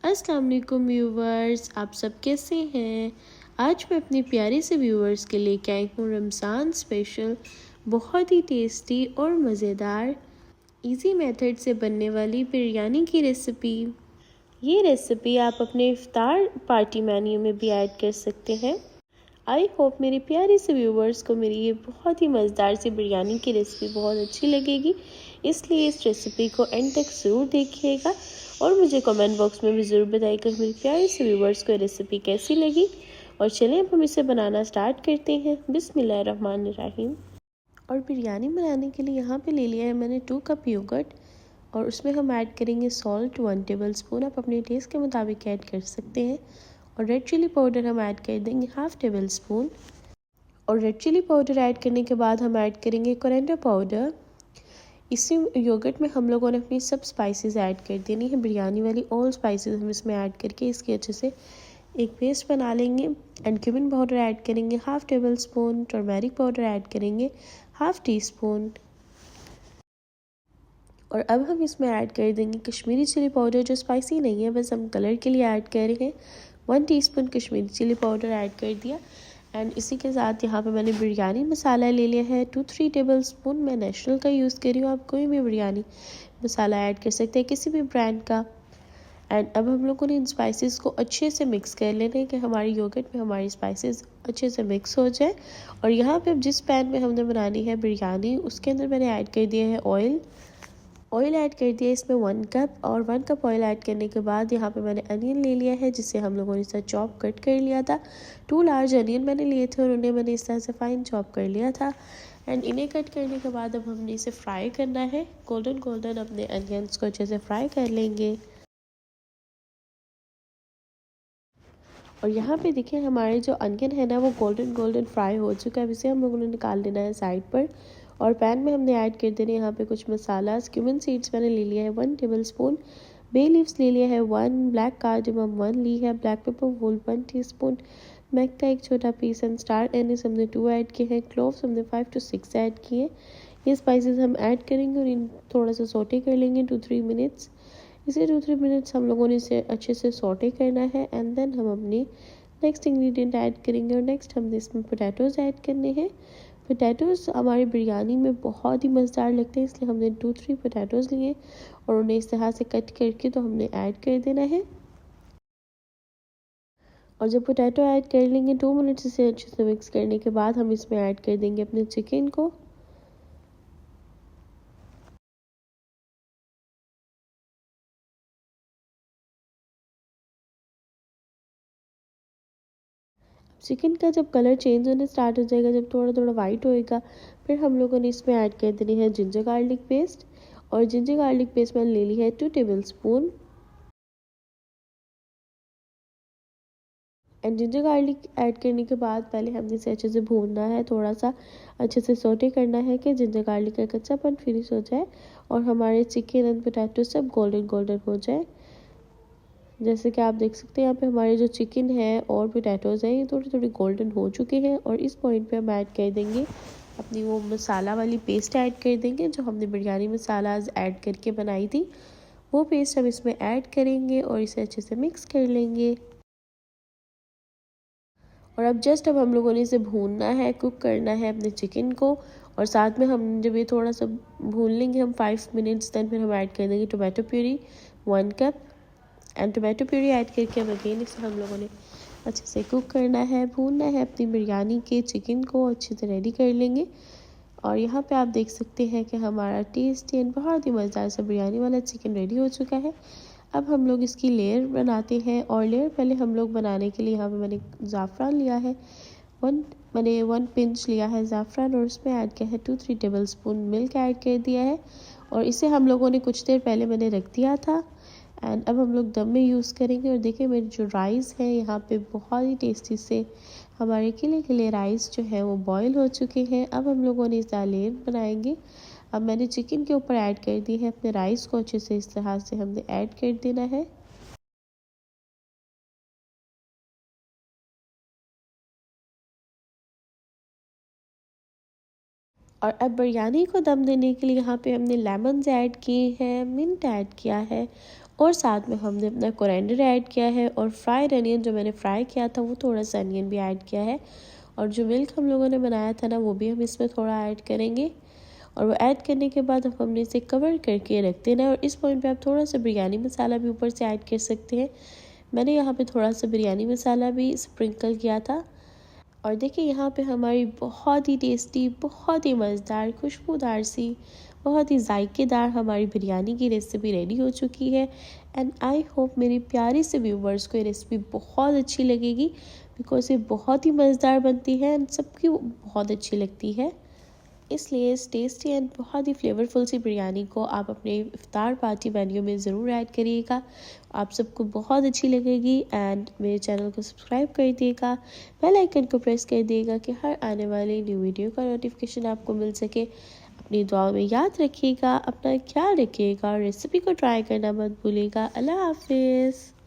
अस्सलाम वालेकुम व्यूवर्स, आप सब कैसे हैं। आज मैं अपनी प्यारे से व्यूवर्स के लेके आई हूँ रमज़ान स्पेशल बहुत ही टेस्टी और मज़ेदार इजी मेथड से बनने वाली बिरयानी की रेसिपी। ये रेसिपी आप अपने इफ्तार पार्टी मेन्यू में भी ऐड कर सकते हैं। आई होप मेरे प्यारे से व्यूवर्स को मेरी ये बहुत ही मज़ेदार सी बिरयानी की रेसिपी बहुत अच्छी लगेगी, इसलिए इस रेसिपी को एंड तक ज़रूर देखिएगा और मुझे कमेंट बॉक्स में भी ज़रूर बताइएगा मेरे प्यारे से व्यूवर्स को रेसिपी कैसी लगी। और चलिए अब हम इसे बनाना स्टार्ट करते हैं। बिस्मिल्लाहिर्रहमानिर्रहीम। और बिरयानी बनाने के लिए यहाँ पे ले लिया है मैंने 2 कप योगर्ट और उसमें हम ऐड करेंगे सॉल्ट 1 टेबल स्पून। आप अपने टेस्ट के मुताबिक ऐड कर सकते हैं। और रेड चिली पाउडर हम ऐड कर देंगे हाफ़ टेबल स्पून। और रेड चिली पाउडर ऐड करने के बाद हम ऐड करेंगे कोरिएंडर पाउडर। इसी योगर्ट में हम लोगों ने अपनी सब स्पाइसेस ऐड कर देनी है, बिरयानी वाली ऑल स्पाइसेस हम इसमें ऐड करके इसके अच्छे से एक पेस्ट बना लेंगे। एंड क्यूमिन पाउडर ऐड करेंगे half table spoon. Turmeric powder add करेंगे हाफ़ टी स्पून। और अब हम इसमें ऐड कर देंगे कश्मीरी चिली पाउडर, जो स्पाइसी नहीं है, बस हम कलर के लिए ऐड कर रहे हैं। 1 teaspoon Kashmiri chilli powder add कर दिया। एंड इसी के साथ यहाँ पे मैंने बिरयानी मसाला ले लिया है 2-3 टेबल स्पून। मैं नेशनल का यूज़ कर रही हूँ, आप कोई भी बिरयानी मसाला ऐड कर सकते हैं किसी भी ब्रांड का। एंड अब हम लोगों ने इन स्पाइसेस को अच्छे से मिक्स कर लेना है कि हमारी योगर्ट में हमारी स्पाइसेस अच्छे से मिक्स हो जाए। और यहाँ पे अब जिस पैन में हमने बनानी है बिरयानी, उसके अंदर मैंने ऐड कर दिया है ऑयल ऐड कर दिया इसमें 1 कप। और 1 कप ऑयल ऐड करने के बाद यहाँ पे मैंने अनियन ले लिया है, जिसे हम लोगों ने इस तरह चॉप कट कर लिया था। 2 लार्ज अनियन मैंने लिए थे और उन्हें मैंने इस तरह से फाइन चॉप कर लिया था। एंड इन्हें कट करने के बाद अब हमने इसे फ्राई करना है। गोल्डन अपने अनियंस को अच्छे से फ्राई कर लेंगे। और यहाँ पे देखिए हमारे जो अनियन है ना, वो गोल्डन फ्राई हो चुका है। इसे हम लोगों ने निकाल लेना है साइड पर। और पैन में हमने ऐड कर देने यहाँ पे कुछ मसाला। क्यूमिन सीड्स मैंने ले लिया है 1 टेबल स्पून। बे लीव्स ले लिया है 1। ब्लैक कार्डमम 1 ली है। Black pepper whole 1 teaspoon. मैक का एक छोटा पीस। एंड स्टार एनिस हमने 2 ऐड किए हैं। क्लोव्स हमने 5 to 6 ऐड किए। ये स्पाइसेस हम ऐड करेंगे और इन थोड़ा सा सौटे कर लेंगे 2-3 मिनट्स। इसे 2-3 मिनट्स हम लोगों ने इसे अच्छे से सौटे करना है। एंड देन हम अपनी नेक्स्ट इंग्रेडिएंट ऐड करेंगे। और नेक्स्ट हमने इसमें पोटैटोज़ ऐड करने हैं। पोटैटोज़ हमारी बिरयानी में बहुत ही मज़ेदार लगते हैं, इसलिए हमने 2-3 पोटैटोज़ लिए और उन्हें इस तरह से कट करके तो हमने ऐड कर देना है। और जब पोटैटो ऐड कर लेंगे 2 मिनट्स इसे अच्छे से मिक्स करने के बाद हम इसमें ऐड कर देंगे अपने चिकन को। चिकन का जब कलर चेंज होने स्टार्ट हो जाएगा, जब थोड़ा थोड़ा वाइट होएगा, फिर हम लोगों ने इसमें ऐड कर देनी है जिंजर गार्लिक पेस्ट। और जिंजर गार्लिक पेस्ट मैंने ले ली है 2 table spoon. And ginger garlic add करने के बाद पहले हमने इसे अच्छे से भूनना है, थोड़ा सा अच्छे से सोटे करना है कि जिंजर गार्लिक का कच्चापन फिनिश हो जाए और हमारे चिकन एंड पोटैटो सब गोल्डन हो जाए। जैसे कि आप देख सकते हैं यहाँ पे हमारे जो चिकन है और पोटैटोज़ हैं, ये थोड़ी थोड़ी गोल्डन हो चुके हैं। और इस पॉइंट पे हम ऐड कर देंगे अपनी वो मसाला वाली पेस्ट ऐड कर देंगे, जो हमने बिरयानी मसाला ऐड करके बनाई थी। वो पेस्ट हम इसमें ऐड करेंगे और इसे अच्छे से मिक्स कर लेंगे। और अब हम लोगों ने इसे भूनना है, कुक करना है अपने चिकन को। और साथ में हम जब ये थोड़ा सा भून लेंगे हम 5 मिनट्स, देन फिर हम ऐड कर देंगे tomato puree 1 cup. And tomato puree add करके अब अगेन इसे हम लोगों ने अच्छे से कुक करना है, भूनना है। अपनी बिरयानी के चिकन को अच्छे से रेडी कर लेंगे। और यहाँ पे आप देख सकते हैं कि हमारा टेस्टी एंड बहुत ही मज़ेदार सा बिरयानी वाला चिकन रेडी हो चुका है। अब हम लोग इसकी लेयर बनाते हैं। और लेयर पहले हम लोग बनाने के लिए यहाँ पे मैंने ज़ाफ़रान लिया है 1 पिंच लिया है ज़ाफ़रान। और उसमें ऐड किया है 2-3 टेबल स्पून मिल्क ऐड कर दिया है। और इसे हम लोगों ने कुछ देर पहले मैंने रख दिया था। एंड अब हम लोग दम में यूज़ करेंगे। और देखिए मेरे जो राइस है यहाँ पे बहुत ही टेस्टी से हमारे खिले राइस जो है वो बॉईल हो चुके हैं। अब हम लोगों ने इसका लेयर बनाएंगे। अब मैंने चिकन के ऊपर ऐड कर दी है अपने राइस को, अच्छे से इस तरह से हमने ऐड कर देना है। और अब बिरयानी को दम देने के लिए यहाँ पे हमने लेमन्स ऐड किए हैं, मिंट ऐड किया है और साथ में हमने अपना कोरिएंडर ऐड किया है और फ्राइड अनियन जो मैंने फ्राई किया था वो थोड़ा सा अनियन भी ऐड किया है। और जो मिल्क हम लोगों ने बनाया था ना वो भी हम इसमें थोड़ा ऐड करेंगे। और वो ऐड करने के बाद अब हमने इसे कवर करके रख देना है। और इस पॉइंट पे आप थोड़ा सा बिरयानी मसाला भी ऊपर से ऐड कर सकते हैं। मैंने यहाँ पे थोड़ा सा बिरयानी मसाला भी स्प्रिंकल किया था। और देखिए यहाँ पे हमारी बहुत ही टेस्टी, बहुत ही मज़ेदार, खुशबूदार सी, बहुत ही जायकेदार हमारी बिरयानी की रेसिपी रेडी हो चुकी है। एंड आई होप मेरी प्यारी से व्यूवर्स को ये रेसिपी बहुत अच्छी लगेगी, बिकॉज ये बहुत ही मज़ेदार बनती है एंड सबकी बहुत अच्छी लगती है। इसलिए इस टेस्टी एंड बहुत ही फ्लेवरफुल सी बिरयानी को आप अपने इफ्तार पार्टी मेन्यू में ज़रूर ऐड करिएगा। आप सबको बहुत अच्छी लगेगी। एंड मेरे चैनल को सब्सक्राइब कर दिएगा, बेल आइकन को प्रेस कर दिएगा कि हर आने वाली न्यू वीडियो का नोटिफिकेशन आपको मिल सके। अपनी दुआओं में याद रखिएगा, अपना ख्याल रखिएगा और रेसिपी को ट्राई करना मत भूलिएगा। अल्लाह हाफिज़।